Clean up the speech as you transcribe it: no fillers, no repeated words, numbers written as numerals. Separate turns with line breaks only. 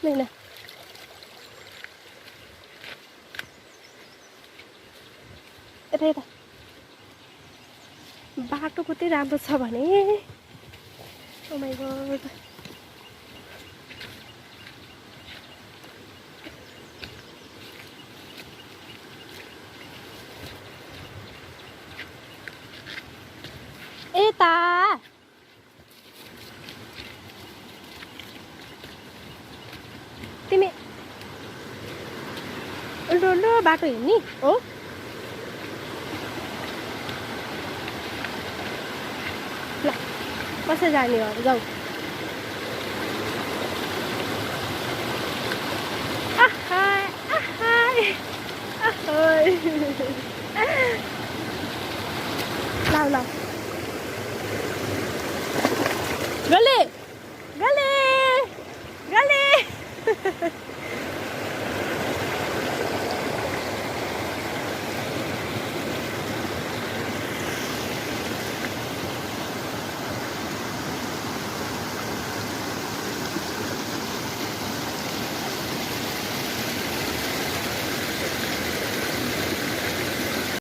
होइन यता यता बाटो कति राम्रो छ भने ओ माय गॉड यता तिमी उल्टो उल्टो बाटो हिँड्ने हो ल कसै जाने हो जाऊ आहाय आहाय आहाय ल ल